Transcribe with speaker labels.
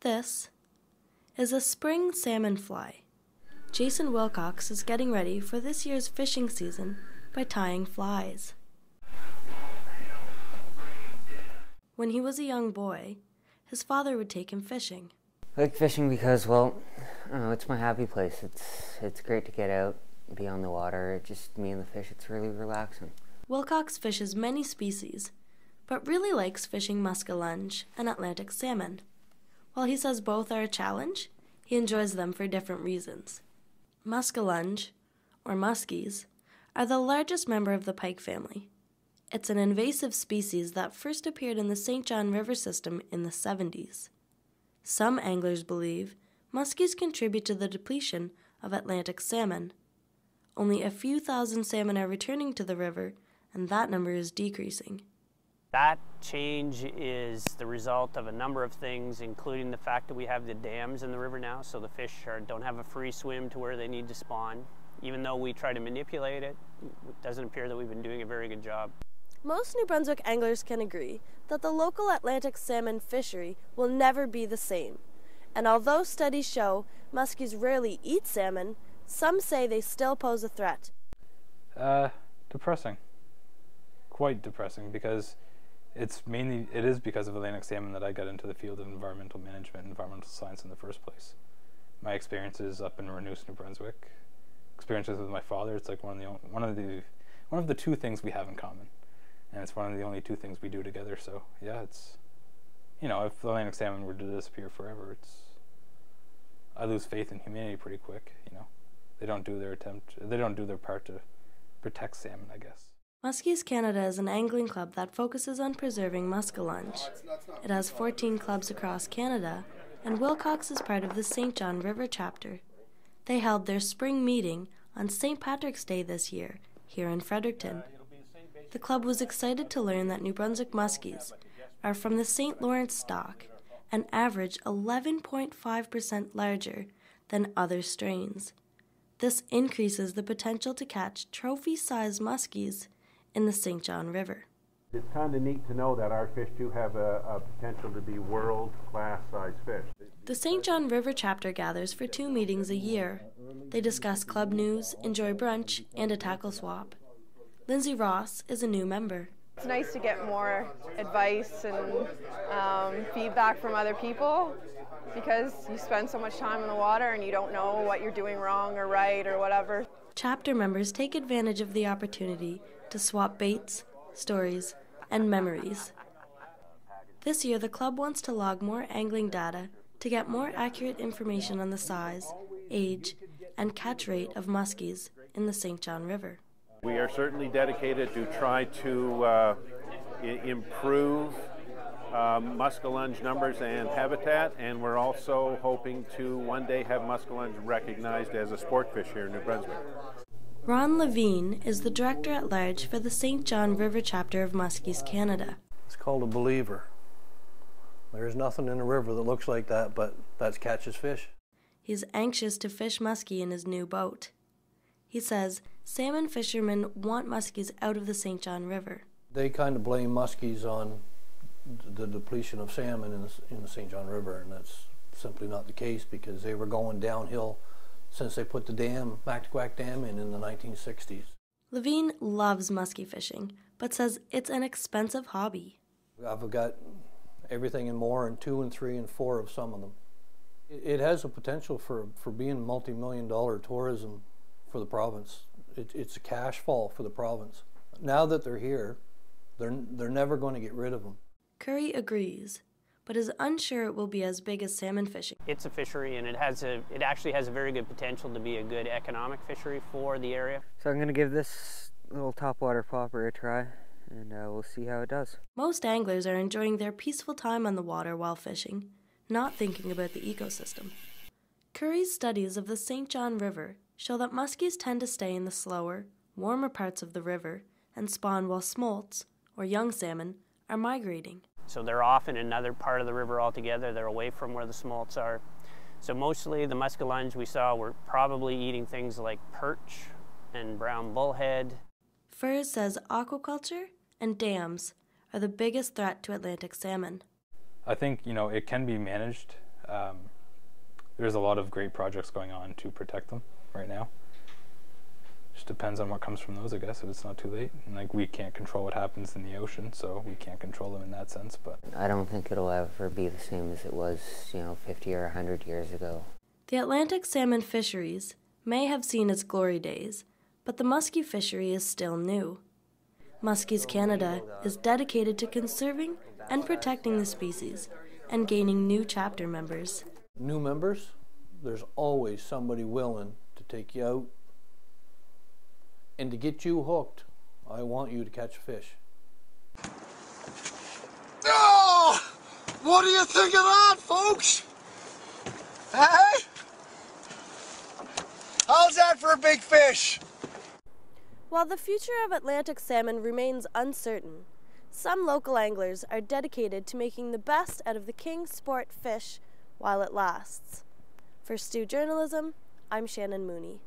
Speaker 1: This is a spring salmon fly. Jason Wilcox is getting ready for this year's fishing season by tying flies. When he was a young boy, his father would take him fishing.
Speaker 2: I like fishing because, well, I don't know, it's my happy place. It's great to get out, be on the water. Just me and the fish, it's really relaxing.
Speaker 1: Wilcox fishes many species, but really likes fishing muskellunge and Atlantic salmon. While he says both are a challenge, he enjoys them for different reasons. Muskellunge, or muskies, are the largest member of the pike family. It's an invasive species that first appeared in the St. John River system in the 70s. Some anglers believe muskies contribute to the depletion of Atlantic salmon. Only a few thousand salmon are returning to the river, and that number is decreasing.
Speaker 3: That change is the result of a number of things, including the fact that we have the dams in the river now, so the fish don't have a free swim to where they need to spawn. Even though we try to manipulate it, it doesn't appear that we've been doing a very good job.
Speaker 1: Most New Brunswick anglers can agree that the local Atlantic salmon fishery will never be the same. And although studies show muskies rarely eat salmon, some say they still pose a threat.
Speaker 4: Depressing. Quite depressing, because it is because of Atlantic salmon that I got into the field of environmental management and environmental science in the first place. My experiences up in Renous, New Brunswick, experiences with my father, it's like one of the two things we have in common. And it's one of the only two things we do together, so yeah, it's, you know, if the Atlantic salmon were to disappear forever, I lose faith in humanity pretty quick, you know. They don't do their part to protect salmon, I guess.
Speaker 1: Muskies Canada is an angling club that focuses on preserving muskellunge. It has 14 clubs across Canada, and Wilcox is part of the St. John River chapter. They held their spring meeting on St. Patrick's Day this year, here in Fredericton. The club was excited to learn that New Brunswick muskies are from the St. Lawrence stock and average 11.5% larger than other strains. This increases the potential to catch trophy-sized muskies in the St. John River.
Speaker 5: It's kind of neat to know that our fish do have a potential to be world-class size fish.
Speaker 1: The St. John River chapter gathers for 2 meetings a year. They discuss club news, enjoy brunch, and a tackle swap. Lindsay Ross is a new member.
Speaker 6: It's nice to get more advice and feedback from other people, because you spend so much time in the water and you don't know what you're doing wrong or right or whatever.
Speaker 1: Chapter members take advantage of the opportunity to swap baits, stories, and memories. This year, the club wants to log more angling data to get more accurate information on the size, age, and catch rate of muskies in the St. John River.
Speaker 5: We are certainly dedicated to try to improve muskellunge numbers and habitat, and we're also hoping to one day have muskellunge recognized as a sport fish here in New Brunswick.
Speaker 1: Ron Levine is the Director-at-Large for the St. John River chapter of Muskies Canada.
Speaker 7: It's called a believer. There's nothing in the river that looks like that, but that catches fish.
Speaker 1: He's anxious to fish muskie in his new boat. He says salmon fishermen want muskies out of the St. John River.
Speaker 7: They kind of blame muskies on the depletion of salmon in the St. John River, and that's simply not the case, because they were going downhill since they put the Mactaquac Dam in the 1960s.
Speaker 1: Levine loves muskie fishing, but says it's an expensive hobby.
Speaker 7: I've got everything and more, and 2 and 3 and 4 of some of them. It has a potential for being multi-million-dollar tourism for the province. It's a cash fall for the province. Now that they're here, they're never going to get rid of them.
Speaker 1: Curry agrees, but is unsure it will be as big as salmon fishing.
Speaker 3: It's a fishery, and it actually has a very good potential to be a good economic fishery for the area.
Speaker 2: So I'm going to give this little topwater popper a try, and we'll see how it does.
Speaker 1: Most anglers are enjoying their peaceful time on the water while fishing, not thinking about the ecosystem. Curry's studies of the St. John River show that muskies tend to stay in the slower, warmer parts of the river and spawn while smolts, or young salmon, are migrating.
Speaker 3: So they're off in another part of the river altogether. They're away from where the smolts are. So mostly the muskellunge we saw were probably eating things like perch and brown bullhead.
Speaker 1: Furs says aquaculture and dams are the biggest threat to Atlantic salmon.
Speaker 4: I think, it can be managed. There's a lot of great projects going on to protect them right now. Just depends on what comes from those, I guess, if it's not too late. And like, we can't control what happens in the ocean, so we can't control them in that sense. But
Speaker 2: I don't think it'll ever be the same as it was, 50 or 100 years ago.
Speaker 1: The Atlantic salmon fisheries may have seen its glory days, but the muskie fishery is still new. Muskies Canada is dedicated to conserving and protecting the species and gaining new chapter members.
Speaker 7: New members, there's always somebody willing to take you out. And to get you hooked, I want you to catch a fish.
Speaker 8: Oh! What do you think of that, folks? Hey? How's that for a big fish?
Speaker 1: While the future of Atlantic salmon remains uncertain, some local anglers are dedicated to making the best out of the king sport fish while it lasts. For Stu Journalism, I'm Shannon Mooney.